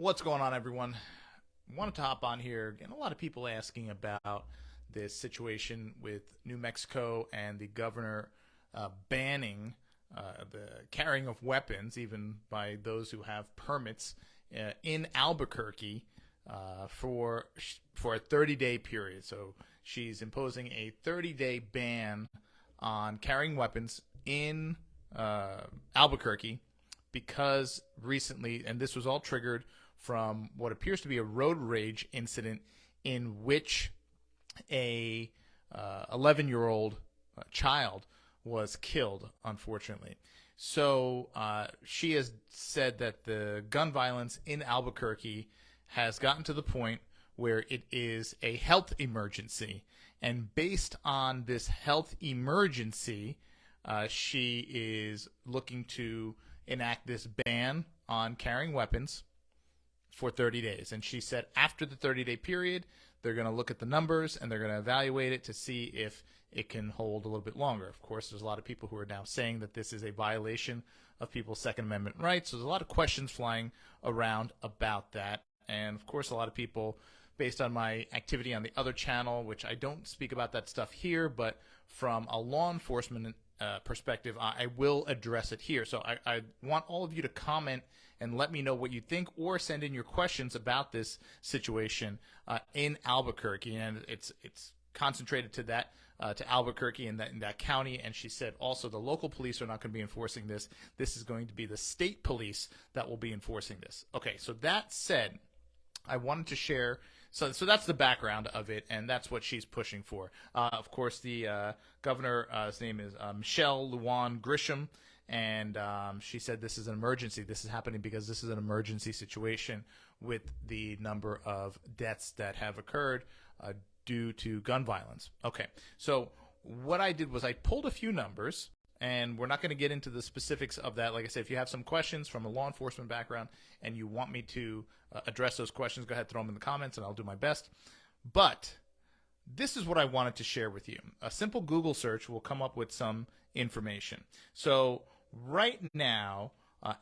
What's going on, everyone? Wanted to hop on here. Getting a lot of people asking about this situation with New Mexico and the governor banning the carrying of weapons, even by those who have permits, in Albuquerque for a 30-day period. So she's imposing a 30-day ban on carrying weapons in Albuquerque because recently, and this was all triggered from what appears to be a road rage incident in which a 11-year-old child was killed, unfortunately. So she has said that the gun violence in Albuquerque has gotten to the point where it is a health emergency. And based on this health emergency, she is looking to enact this ban on carrying weapons for 30 days. And she said after the 30-day period, they're going to look at the numbers and they're going to evaluate it to see if it can hold a little bit longer. Of course, there's a lot of people who are now saying that this is a violation of people's Second Amendment rights. So there's a lot of questions flying around about that. And, of course, a lot of people, based on my activity on the other channel, which I don't speak about that stuff here, but from a law enforcement perspective, I will address it here. So I want all of you to comment and let me know what you think, or send in your questions about this situation in Albuquerque. And it's concentrated to that to Albuquerque in that county. And she said also the local police are not going to be enforcing this. This is going to be the state police that will be enforcing this. Okay, so that said, I wanted to share. So that's the background of it, and that's what she's pushing for. Of course, the governor, his name is Michelle Lujan Grisham, and she said this is an emergency. This is happening because this is an emergency situation with the number of deaths that have occurred due to gun violence. Okay, so what I did was I pulled a few numbers, and we're not going to get into the specifics of that. Like I said, if you have some questions from a law enforcement background and you want me to address those questions, go ahead, throw them in the comments, and I'll do my best. But this is what I wanted to share with you. A simple Google search will come up with some information. So right now,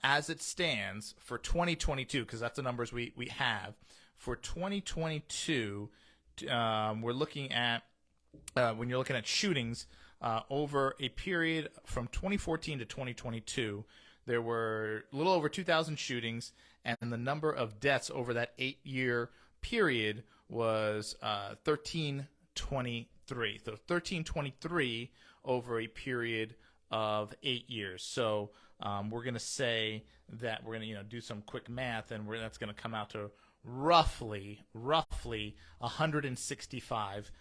as it stands for 2022, because that's the numbers we have, for 2022, we're looking at, when you're looking at shootings, over a period from 2014 to 2022, there were a little over 2,000 shootings, and the number of deaths over that 8-year period was 1,323. So 1,323 over a period of 8 years. So we're going to say that we're going to do some quick math, and that's going to come out to roughly 165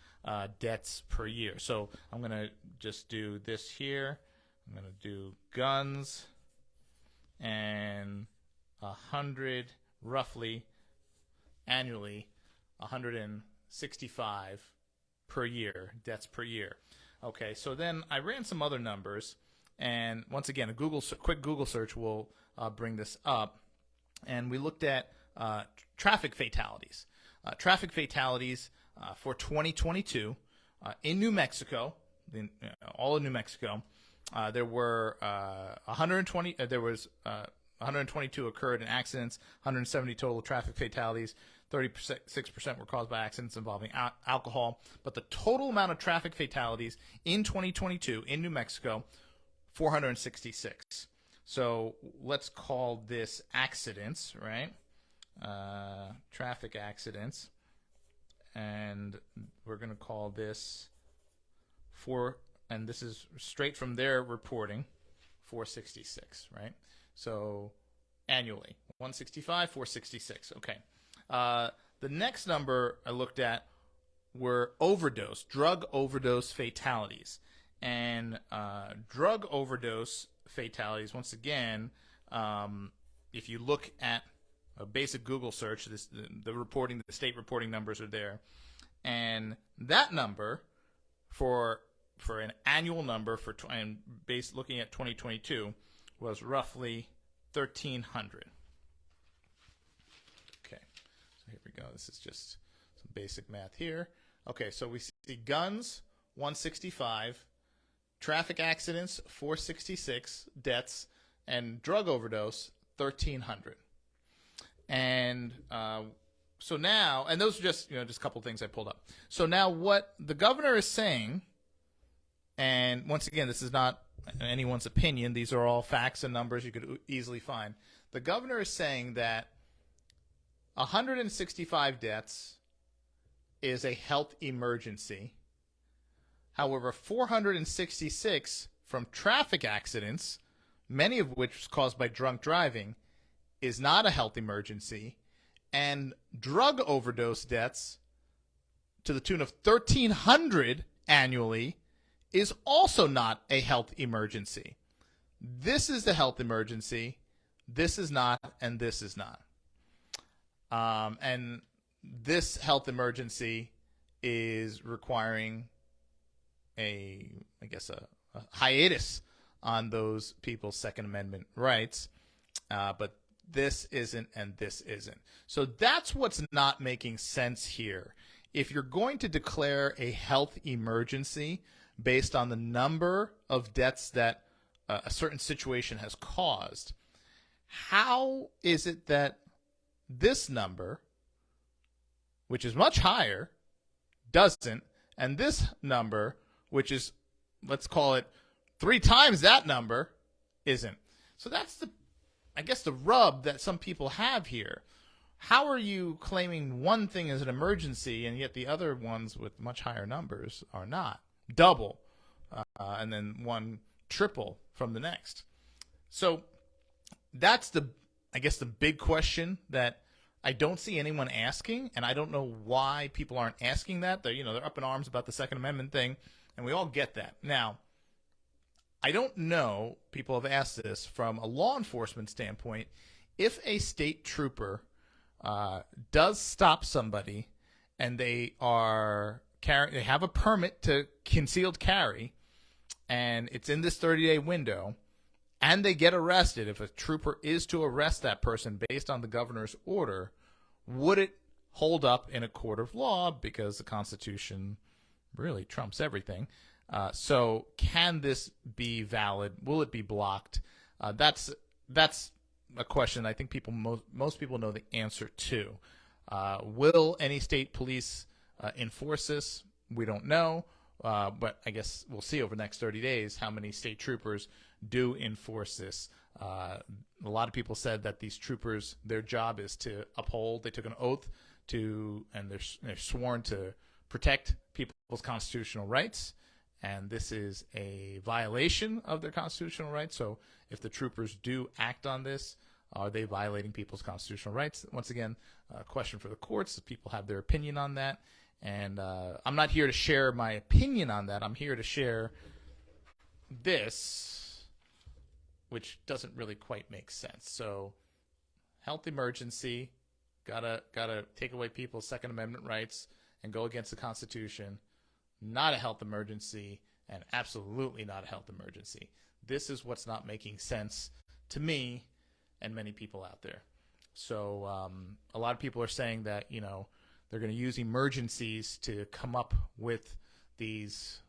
deaths per year. So I'm going to just do this here. I'm going to do guns, and 100 roughly annually, 165 per year, deaths per year. Okay, so then I ran some other numbers, and once again, a quick Google search will bring this up, and we looked at traffic fatalities. Traffic fatalities for 2022 in New Mexico, all of New Mexico, there were 120. There was 122 occurred in accidents, 170 total traffic fatalities. 36% were caused by accidents involving alcohol. But the total amount of traffic fatalities in 2022 in New Mexico, 466. So let's call this accidents, right? Traffic accidents, and we're going to call this and this is straight from their reporting, 466, right? So annually, 165, 466. Okay. The next number I looked at were drug overdose fatalities, and drug overdose fatalities. Once again, if you look at a basic Google search, the state reporting numbers are there, and that number for an annual number looking at 2022 was roughly 1,300. Okay, so here we go. This is just some basic math here. Okay, so we see guns 165, traffic accidents 466 deaths, and drug overdose 1,300. And so now, and those are just just a couple things I pulled up. So now what the governor is saying, and once again, this is not anyone's opinion. These are all facts and numbers you could easily find. The governor is saying that 165 deaths is a health emergency. However, 466 from traffic accidents, many of which was caused by drunk driving, is not a health emergency. And drug overdose deaths to the tune of 1,300 annually is also not a health emergency. This is the health emergency. This is not, and this is not. And this health emergency is requiring a hiatus on those people's Second Amendment rights. But this isn't, and this isn't. So that's what's not making sense here. If you're going to declare a health emergency based on the number of deaths that a certain situation has caused, how is it that this number, which is much higher, doesn't, and this number, which is, let's call it 3 times that number, isn't? So that's the rub that some people have here. How are you claiming one thing as an emergency and yet the other ones with much higher numbers are not? Double, and then one triple from the next. So that's the big question that I don't see anyone asking, and I don't know why people aren't asking that. They're up in arms about the Second Amendment thing, and we all get that. Now, I don't know, people have asked this from a law enforcement standpoint, if a state trooper does stop somebody and they have a permit to concealed carry, and it's in this 30-day window, and they get arrested, if a trooper is to arrest that person based on the governor's order, would it hold up in a court of law because the Constitution really trumps everything? So can this be valid? Will it be blocked? That's a question I think most people know the answer to. Will any state police enforce this? We don't know, but I guess we'll see over the next 30 days how many state troopers do enforce this. A lot of people said that these troopers, their job is to uphold. They took an oath and they're sworn to protect people's constitutional rights. And this is a violation of their constitutional rights. So if the troopers do act on this, are they violating people's constitutional rights? Once again, a question for the courts. If people have their opinion on that. And I'm not here to share my opinion on that. I'm here to share this, which doesn't really quite make sense. So health emergency, gotta take away people's Second Amendment rights and go against the Constitution. Not a health emergency, and absolutely not a health emergency. This is what's not making sense to me and many people out there. So a lot of people are saying that, they're going to use emergencies to come up with these,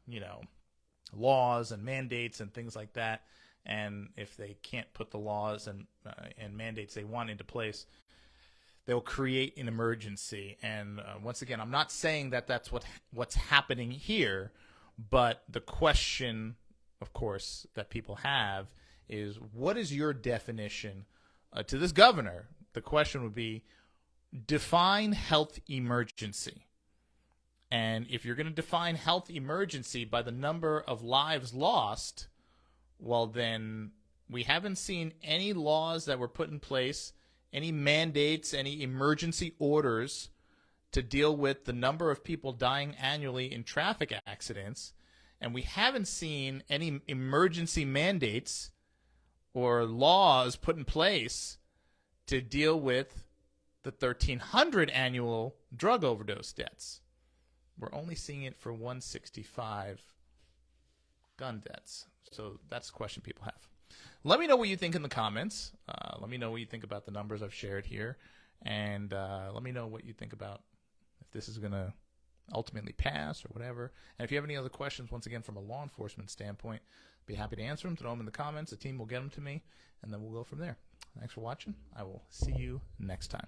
laws and mandates and things like that. And if they can't put the laws and mandates they want into place, they'll create an emergency. And once again, I'm not saying that that's what's happening here, but the question, of course, that people have is, what is your definition to this governor? The question would be, define health emergency. And if you're going to define health emergency by the number of lives lost, well, then we haven't seen any laws that were put in place, any mandates, any emergency orders to deal with the number of people dying annually in traffic accidents. And we haven't seen any emergency mandates or laws put in place to deal with the 1,300 annual drug overdose deaths. We're only seeing it for 165 gun deaths. So that's the question people have. Let me know what you think in the comments. Let me know what you think about the numbers I've shared here. And let me know what you think about if this is going to ultimately pass or whatever. And if you have any other questions, once again, from a law enforcement standpoint, be happy to answer them. Throw them in the comments. The team will get them to me, and then we'll go from there. Thanks for watching. I will see you next time.